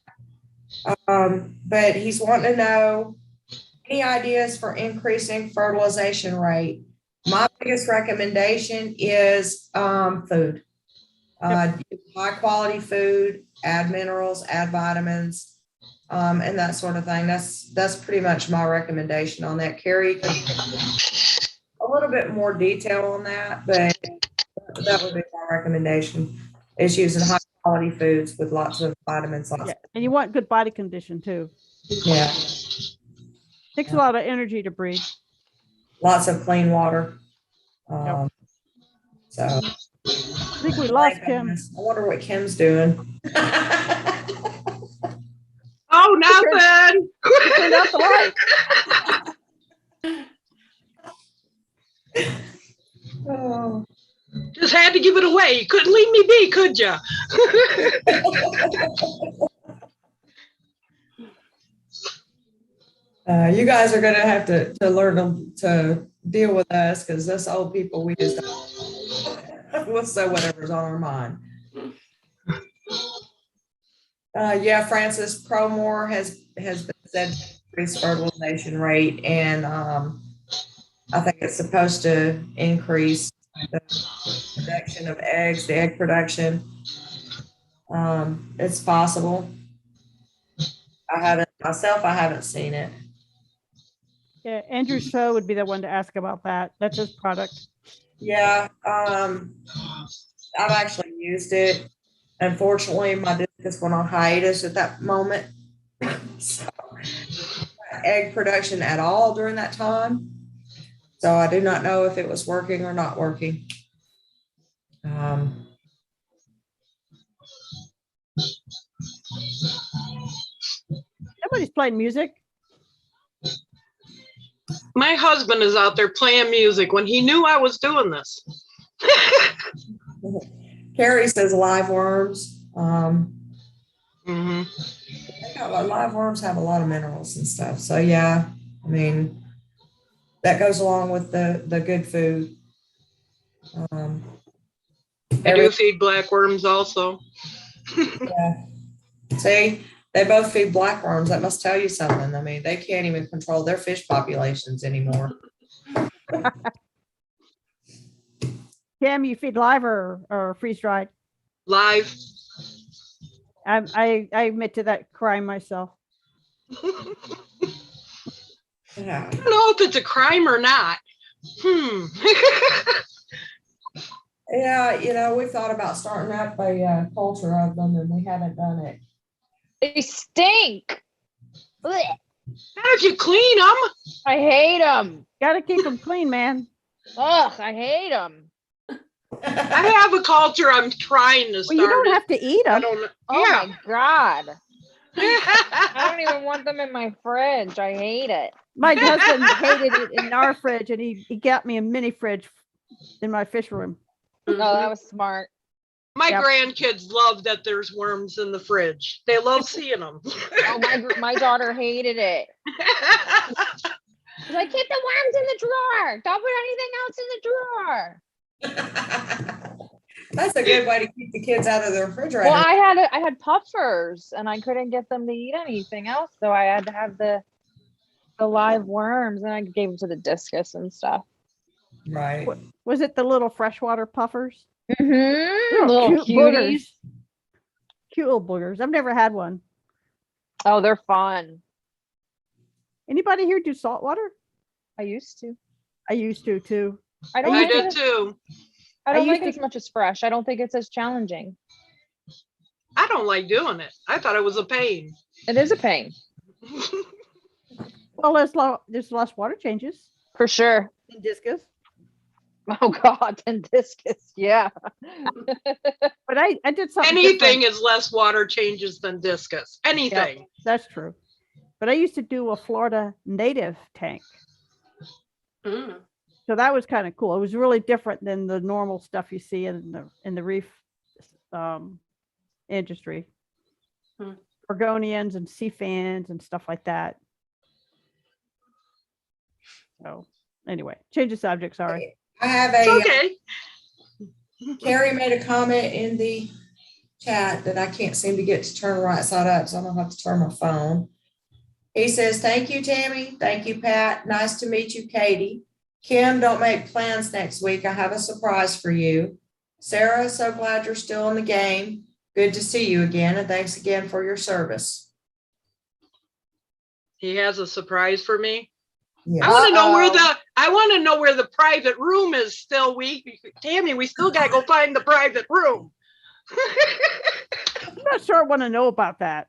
But he's wanting to know any ideas for increasing fertilization rate. My biggest recommendation is food. High quality food, add minerals, add vitamins, and that sort of thing. That's pretty much my recommendation on that. Carrie, a little bit more detail on that, but that would be my recommendation, is using high quality foods with lots of vitamins. yeah, and you want good body condition too. Yeah, Takes a lot of energy to breed. lots of clean water. Yep. So I think we lost Kim. I wonder what Kim's doing. Oh, nothing. Turned out the light. Oh. Just had to give it away. You couldn't leave me be, could ya? You guys are gonna have to learn to deal with us, because us old people, we just we'll say whatever's on our mind. Yeah, Francis, Promore has been said to increase fertilization rate, and I think it's supposed to increase the production of eggs, the egg production. It's possible. I haven't seen it. Yeah, Andrew Show would be the one to ask about that. That's his product. Yeah, I've actually used it. Unfortunately, my discus went on hiatus at that moment. So, egg production at all during that time. So I do not know if it was working or not working. Somebody's playing music. My husband is out there playing music when he knew I was doing this. Carrie says live worms. Mm-hmm. Live worms have a lot of minerals and stuff. So yeah, I mean, that goes along with the good food. I do feed black worms also. Yeah. See, they both feed black worms. That must tell you something. I mean, they can't even control their fish populations anymore. Kim, you feed live or freeze dried? Live. I admit to that crime myself. Yeah. I don't know if it's a crime or not. Yeah, we've thought about starting up a culture of them, and we haven't done it. They stink. Blech. How did you clean them? I hate them. Got to keep them clean, man. Ugh, I hate them. I have a culture I'm trying to start. Well, you don't have to eat I them. don't know. Oh Yeah. my God. I don't even want them in my fridge. I hate it. My husband hated it in our fridge, and he got me a mini fridge in my fish room. Oh, that was smart. My Yep. grandkids love that there's worms in the fridge. They love seeing them. Oh, my daughter hated it. She's like, keep the worms in the drawer. Don't put anything else in the drawer. That's a good way to keep the kids out of the refrigerator. Well, I had puffers, and I couldn't get them to eat anything else, so I had to have the live worms, and I gave them to the discus and stuff. Right. Was it the little freshwater puffers? Mm-hmm. Little cute cuties. boogers. Cute little boogers. I've never had one. Oh, they're fun. Anybody here do saltwater? I used to. I used to too. I don't I like did it. too. I don't I like used it as much as fresh. I don't think it's as challenging. I don't like doing it. I thought it was a pain. It is a pain. Well, there's less water changes For sure. in discus. Oh God, and discus, yeah. But I did something Anything different. is less water changes than discus. Anything. That's true. But I used to do a Florida native tank. Mm. So that was kind of cool. It was really different than the normal stuff you see in the reef industry. Gorgonians and sea fans and stuff like that. So anyway, change the subject, sorry. I have It's a, okay. Carrie made a comment in the chat that I can't seem to get to turn right side up, so I'm gonna have to turn my phone. He says, thank you, Tammy. Thank you, Pat. Nice to meet you, Katie. Kim, don't make plans next week. I have a surprise for you. Sarah, so glad you're still in the game. Good to see you again, and thanks again for your service. He has a surprise for me. Yes. I want to know where Uh-oh. I want to know where the private room is still. Tammy, we still got to go find the private room. I'm not sure I want to know about that.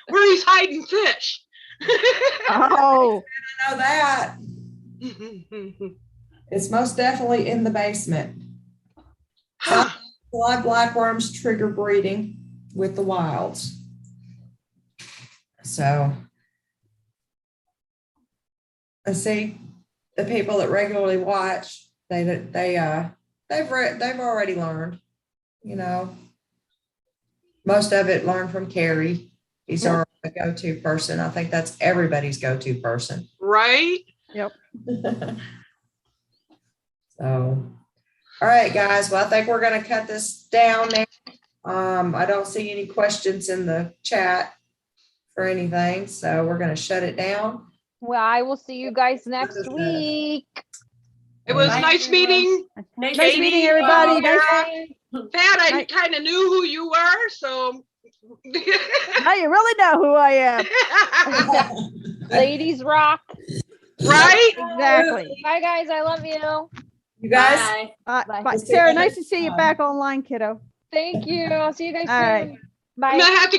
Where he's hiding fish. Oh, I know that. It's most definitely in the basement. Fly blackworms trigger breeding with the wilds. So, I see the people that regularly watch, they've already learned, you know. Most of it learned from Carrie. He's our go-to person. I think that's everybody's go-to person. Right? yep. So, all right, guys. Well, I think we're going to cut this down now. I don't see any questions in the chat for anything, so we're going to shut it down. Well, I will see you guys next week. It was Bye, nice everyone. meeting. Nice Nice meeting everybody. Nice, Pat, I Night. kind of knew who you were, so. now you really know who I am. Ladies rock. Right? Exactly. Bye, guys. I love you. You guys, Bye. Bye. Bye. Sarah, nice to see you back online, kiddo. Thank you. I'll see you guys All right. soon. Bye. I'm gonna have to